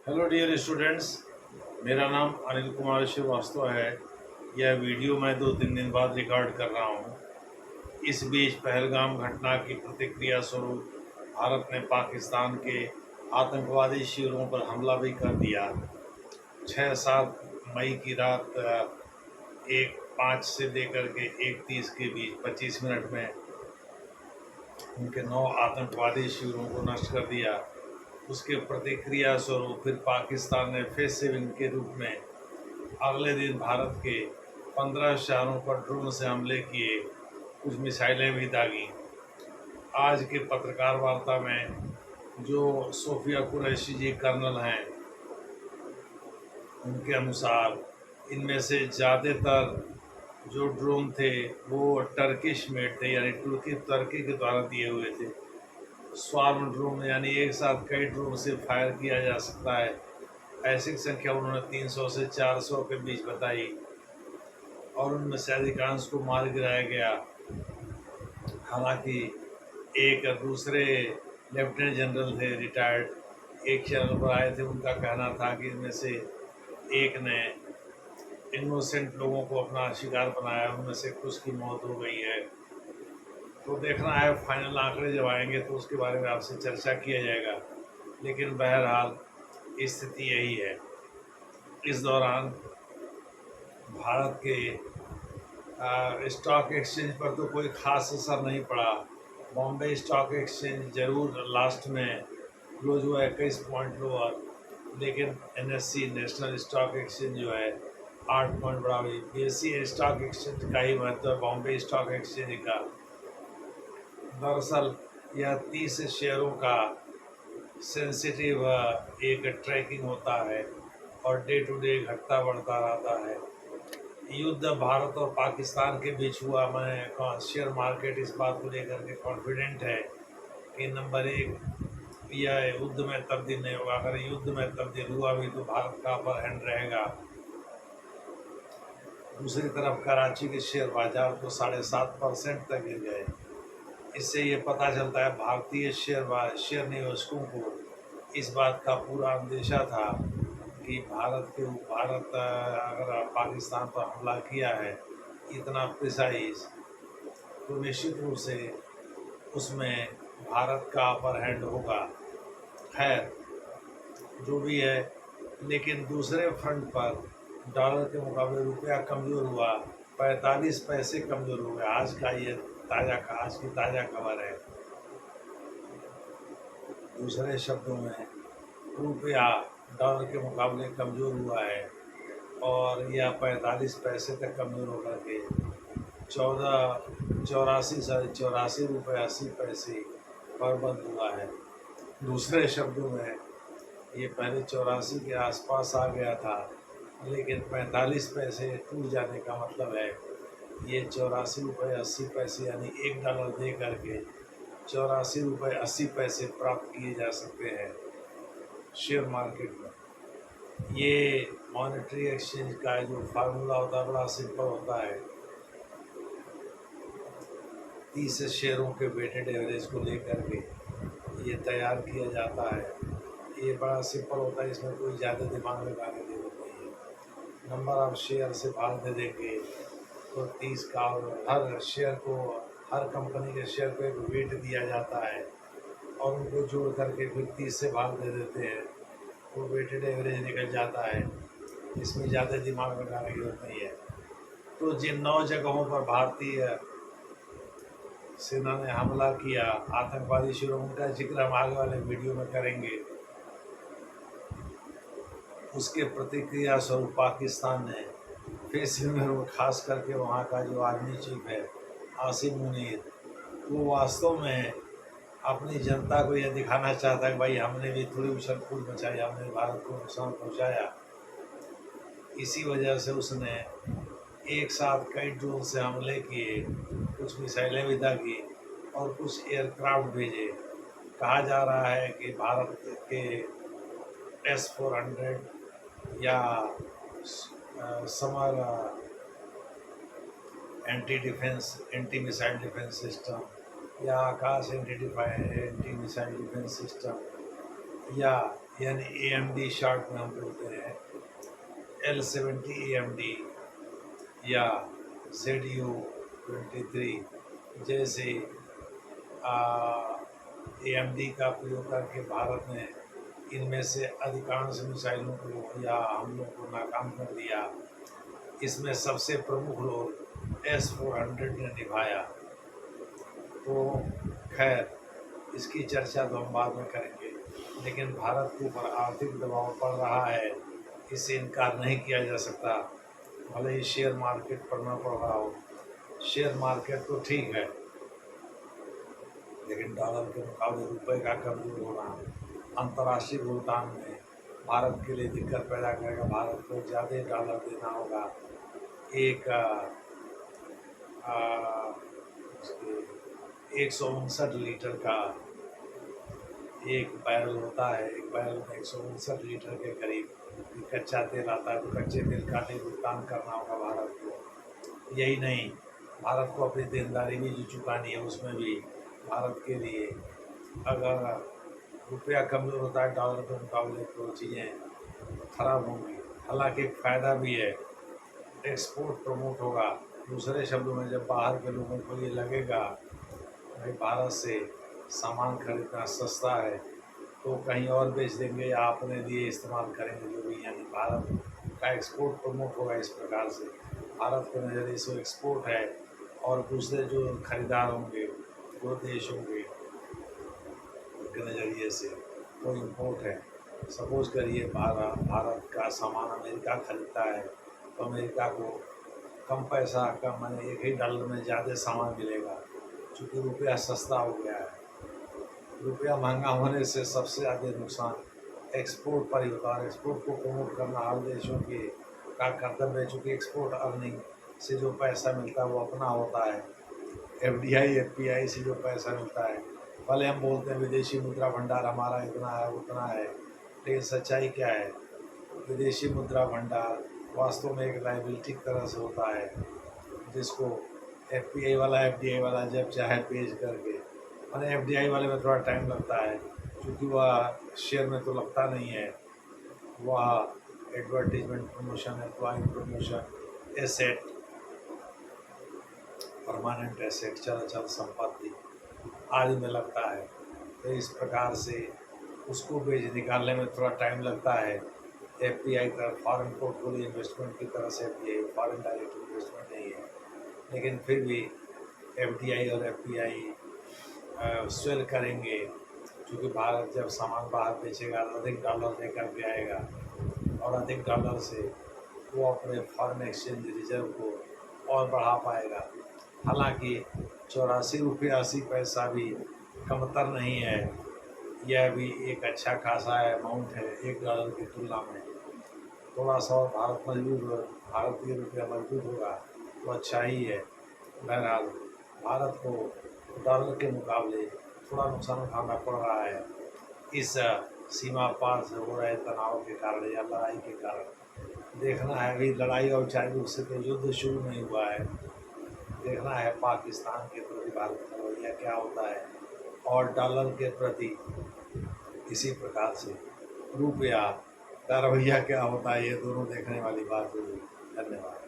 Hello dear students. मेरा नाम अनिल कुमार श्रीवास्तव है। यह वीडियो मैं 2-3 दिन बाद रिकॉर्ड कर रहा हूँ। इस बीच पहलगाम घटना की प्रतिक्रिया स्वरूप भारत ने पाकिस्तान के आतंकवादी शिविरों पर हमला भी कर दिया। 6-7 मई की रात 1:05 से लेकर के 1:30 के बीच 25 मिनट में उनके 9 आतंकवादी शिविरों को नष्ट कर दिया। उसके प्रतिक्रिया स्वरूप फिर पाकिस्तान ने फेस सेविंग के रूप में अगले दिन भारत के 15 शहरों पर ड्रोन से हमले किए, कुछ मिसाइलें भी दागी। आज के पत्रकार वार्ता में जो सोफिया कुरैशी जी कर्नल हैं, उनके अनुसार इनमें से ज़्यादातर जो ड्रोन थे वो टर्किश मेड थे, यानी तुर्की के द्वारा दिए हुए थे। स्वार्म ड्रोन यानी एक साथ कई ड्रोन से फायर किया जा सकता है, ऐसी संख्या उन्होंने 300 से 400 के बीच बताई और उनमें से अधिकांश को मार गिराया गया। हालांकि एक दूसरे लेफ्टिनेंट जनरल थे रिटायर्ड, एक चैनल पर आए थे, उनका कहना था कि इनमें से एक ने इनोसेंट लोगों को अपना शिकार बनाया, उनमें से कुछ की मौत हो गई है। तो देखना है, फाइनल आंकड़े जब आएंगे तो उसके बारे में आपसे चर्चा किया जाएगा। लेकिन बहरहाल स्थिति यही है। इस दौरान भारत के स्टॉक एक्सचेंज पर तो कोई ख़ास असर नहीं पड़ा। बॉम्बे स्टॉक एक्सचेंज ज़रूर लास्ट में क्लोज हुआ 21 पॉइंट लोअर, लेकिन एनएससी नेशनल स्टॉक एक्सचेंज जो है 8 पॉइंट बढ़ा हुई। बीएससी स्टॉक एक्सचेंज का ही महत्व है बॉम्बे स्टॉक एक्सचेंज का। दरअसल यह 30 शेयरों का सेंसिटिव एक ट्रैकिंग होता है और डे टू डे घटता बढ़ता रहता है। युद्ध भारत और पाकिस्तान के बीच हुआ, मैं शेयर मार्केट इस बात को लेकर के कॉन्फिडेंट है कि नंबर 1, यह युद्ध में तब्दील नहीं होगा। अगर युद्ध में तब्दील हुआ भी तो भारत का अपर हैंड रहेगा। दूसरी तरफ कराची के शेयर बाजार तो 7.5% तक गिर गए। इससे ये पता चलता है भारतीय शेयर निवेशकों को इस बात का पूरा अंदेशा था कि भारत अगर पाकिस्तान पर हमला किया है इतना प्रिसाइज, तो निश्चित रूप से उसमें भारत का अपर हैंड होगा। खैर, जो भी है, लेकिन दूसरे फ्रंट पर डॉलर के मुकाबले रुपया कमज़ोर हुआ, 45 पैसे कमज़ोर हो गया। आज की ताज़ा खबर है। दूसरे शब्दों में, रुपया डॉलर के मुकाबले कमज़ोर हुआ है और यह 45 पैसे तक कमज़ोर होकर के 84 रुपये 80 पैसे पर बंद हुआ है। दूसरे शब्दों में, ये पहले 84 के आसपास आ गया था, लेकिन 45 पैसे टूट जाने का मतलब है ये 84 रुपये 80 पैसे यानी $1 दे करके 84 रुपये 80 पैसे प्राप्त किए जा सकते हैं शेयर मार्केट में। ये मॉनेटरी एक्सचेंज का जो फार्मूला होता है बड़ा सिंपल होता है। 30 शेयरों के वेटेड एवरेज को लेकर के ये तैयार किया जाता है। ये बड़ा सिंपल होता है, इसमें कोई ज़्यादा दिमाग लगाने की जरूरत नहीं है। नंबर ऑफ शेयर से भाग दे देंगे तो 30 का, हर कंपनी के शेयर को एक वेट दिया जाता है और उनको जोड़ करके फिर 30 से भाग दे देते हैं, तो वेटेड एवरेज निकल जाता है। इसमें ज़्यादा दिमाग लगाने की जरूरत नहीं है। तो जिन 9 जगहों पर भारतीय सेना ने हमला किया, आतंकवादी शिविरों, उनका जिक्र हम आगे वाले वीडियो में करेंगे। उसके प्रतिक्रिया स्वरूप पाकिस्तान ने फेस में, खास करके वहाँ का जो आर्मी चीफ है आसिम मुनीर, वो वास्तव में अपनी जनता को यह दिखाना चाहता है कि भाई हमने भी थोड़ी उछल कूद मचाई, हमने भारत को नुकसान पहुँचाया। इसी वजह से उसने एक साथ कई ड्रोन से हमले किए, कुछ मिसाइलें भी दागी और कुछ एयरक्राफ्ट भेजे। कहा जा रहा है कि भारत के S-400 या summer anti missile defence system या आकाश एंटी मिसाइल डिफेंस सिस्टम या यानी AMD शॉर्ट में हम बोलते हैं, L70 AMD या ZU-23 जैसे AMD का प्रयोग करके भारत ने इनमें से अधिकांश मिसाइलों को या हमलों को नाकाम कर दिया। इसमें सबसे प्रमुख रोल S-400 ने निभाया। तो खैर, इसकी चर्चा तो हम बाद में करेंगे, लेकिन भारत के ऊपर आर्थिक दबाव पड़ रहा है, इससे इनकार नहीं किया जा सकता। भले ही शेयर मार्केट पढ़ना पड़ रहा हो, शेयर मार्केट तो ठीक है, लेकिन डॉलर के मुकाबले रुपए का कमजोर होना अंतर्राष्ट्रीय भुगतान में भारत के लिए दिक्कत पैदा करेगा। भारत को ज़्यादा डॉलर देना होगा। एक 159 लीटर का एक बैरल होता है। एक बैरल में 159 लीटर के करीब कच्चा तेल आता है। तो कच्चे तेल का भी भुगतान करना होगा भारत को। यही नहीं, भारत को अपनी देनदारी भी जो चुकानी है, उसमें भी भारत के लिए अगर रुपया कमज़ोर होता है डॉलर के मुकाबले तो चीज़ें खराब होंगी। हालांकि फ़ायदा भी है, एक्सपोर्ट प्रमोट होगा। दूसरे शब्दों में जब बाहर के लोगों को ये लगेगा भाई भारत से सामान खरीदना सस्ता है, तो कहीं और बेच देंगे या अपने लिए इस्तेमाल करेंगे जो भी, यानी भारत का एक्सपोर्ट प्रमोट होगा। इस प्रकार से भारत के नज़रिए से एक्सपोर्ट है और दूसरे जो खरीदार होंगे, जो देश होंगे, उनके नज़रिए से वो इम्पोर्ट है। सपोज करिए भारत का सामान अमेरिका खरीदता है, तो अमेरिका को कम पैसा का माने $1 में ज़्यादा सामान मिलेगा, चूँकि रुपया सस्ता हो गया है। रुपया महंगा होने से सबसे ज़्यादा नुकसान एक्सपोर्ट पर ही होता है। एक्सपोर्ट को प्रमोट करना हर देशों के का कर्तव्य है, चूँकि एक्सपोर्ट अर्निंग से जो पैसा मिलता है वो अपना होता है। FDI FPI से जो पैसा मिलता है, भले हम बोलते हैं विदेशी मुद्रा भंडार हमारा इतना है उतना है, लेकिन सच्चाई क्या है? विदेशी मुद्रा भंडार वास्तव में एक लाइबिलिटी की तरह से होता है, जिसको FPI वाला FDI वाला जब चाहे पेश करके, और FDI वाले में थोड़ा टाइम लगता है, क्योंकि वह शेयर में तो लगता नहीं है, वह advertisement promotion, employing promotion, asset, permanent asset, चल संपत्ति आदि में लगता है। तो इस प्रकार से उसको बेच निकालने में थोड़ा टाइम लगता है। FPI तरफ फॉरेन पोर्टफोलियो इन्वेस्टमेंट की तरह से FDI फॉरेन डायरेक्ट इन्वेस्टमेंट नहीं है, लेकिन फिर भी FDI और FPI सेल करेंगे, क्योंकि भारत जब सामान बाहर बेचेगा तो अधिक डॉलर लेकर के आएगा, और अधिक डॉलर से वो अपने फॉरेन एक्सचेंज रिजर्व को और बढ़ा पाएगा। हालांकि 84 रुपये 80 पैसा भी कमतर नहीं है, यह भी एक अच्छा खासा अमाउंट है $1 की तुलना में। थोड़ा सा और भारतीय रुपया मजबूत होगा तो अच्छा ही है। बहरहाल भारत को डॉलर के मुकाबले थोड़ा नुकसान उठाना पड़ रहा है, इस सीमा पार से हो रहे तनाव के कारण या लड़ाई के कारण। देखना है, अभी लड़ाई औपचारिक से तो युद्ध शुरू नहीं हुआ है, देखना है पाकिस्तान के प्रति भारत का रवैया क्या होता है, और डॉलर के प्रति इसी प्रकार से रुपया का रवैया क्या होता है। ये दोनों देखने वाली बात होगी। धन्यवाद।